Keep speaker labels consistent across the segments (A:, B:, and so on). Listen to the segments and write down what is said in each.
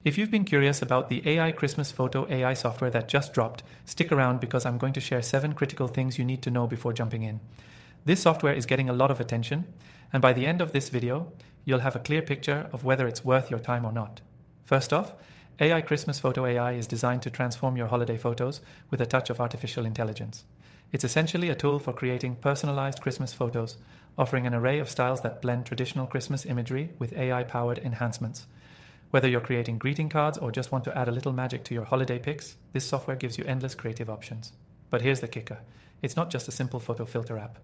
A: If you've been curious about the AI Christmas Photo AI software that just dropped, stick around because I'm going to share 7 critical things you need to know before jumping in. This software is getting a lot of attention, and by the end of this video, you'll have a clear picture of whether it's worth your time or not. First off, AI Christmas Photo AI is designed to transform your holiday photos with a touch of artificial intelligence. It's essentially a tool for creating personalized Christmas photos, offering an array of styles that blend traditional Christmas imagery with AI-powered enhancements. Whether you're creating greeting cards or just want to add a little magic to your holiday pics, this software gives you endless creative options. But here's the kicker. It's not just a simple photo filter app.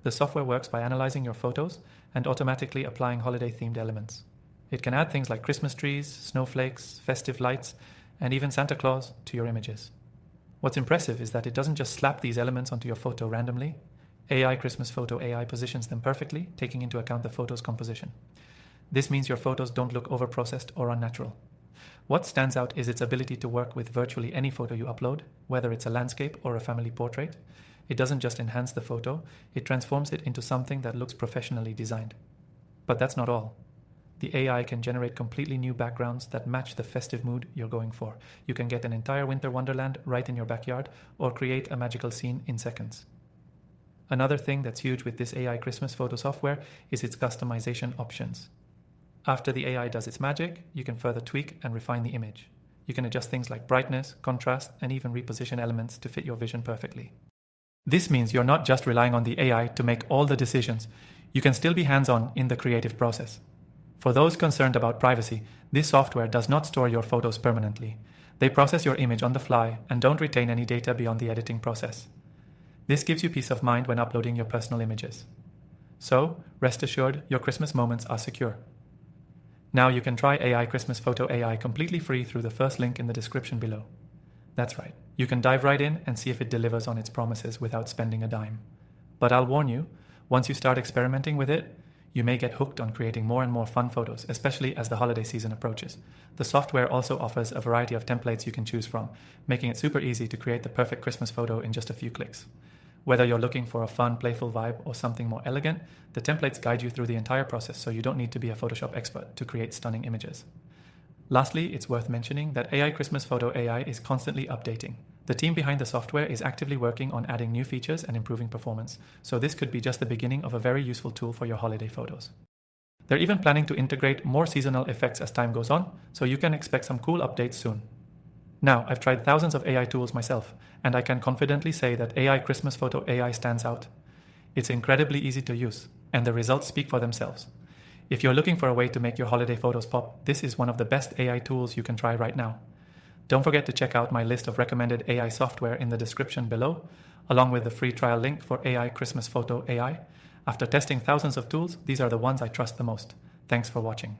A: The software works by analyzing your photos and automatically applying holiday-themed elements. It can add things like Christmas trees, snowflakes, festive lights, and even Santa Claus to your images. What's impressive is that it doesn't just slap these elements onto your photo randomly. AI Christmas Photo AI positions them perfectly, taking into account the photo's composition. This means your photos don't look overprocessed or unnatural. What stands out is its ability to work with virtually any photo you upload, whether it's a landscape or a family portrait. It doesn't just enhance the photo, it transforms it into something that looks professionally designed. But that's not all. The AI can generate completely new backgrounds that match the festive mood you're going for. You can get an entire winter wonderland right in your backyard or create a magical scene in seconds. Another thing that's huge with this AI Christmas photo software is its customization options. After the AI does its magic, you can further tweak and refine the image. You can adjust things like brightness, contrast, and even reposition elements to fit your vision perfectly. This means you're not just relying on the AI to make all the decisions. You can still be hands-on in the creative process. For those concerned about privacy, this software does not store your photos permanently. They process your image on the fly and don't retain any data beyond the editing process. This gives you peace of mind when uploading your personal images. So, rest assured, your Christmas moments are secure. Now you can try AI Christmas Photo AI completely free through the first link in the description below. That's right, you can dive right in and see if it delivers on its promises without spending a dime. But I'll warn you, once you start experimenting with it, you may get hooked on creating more and more fun photos, especially as the holiday season approaches. The software also offers a variety of templates you can choose from, making it super easy to create the perfect Christmas photo in just a few clicks. Whether you're looking for a fun, playful vibe or something more elegant, the templates guide you through the entire process, so you don't need to be a Photoshop expert to create stunning images. Lastly, it's worth mentioning that AI Christmas Photo AI is constantly updating. The team behind the software is actively working on adding new features and improving performance, so this could be just the beginning of a very useful tool for your holiday photos. They're even planning to integrate more seasonal effects as time goes on, so you can expect some cool updates soon. Now, I've tried thousands of AI tools myself, and I can confidently say that AI Christmas Photo AI stands out. It's incredibly easy to use, and the results speak for themselves. If you're looking for a way to make your holiday photos pop, this is one of the best AI tools you can try right now. Don't forget to check out my list of recommended AI software in the description below, along with the free trial link for AI Christmas Photo AI. After testing thousands of tools, these are the ones I trust the most. Thanks for watching.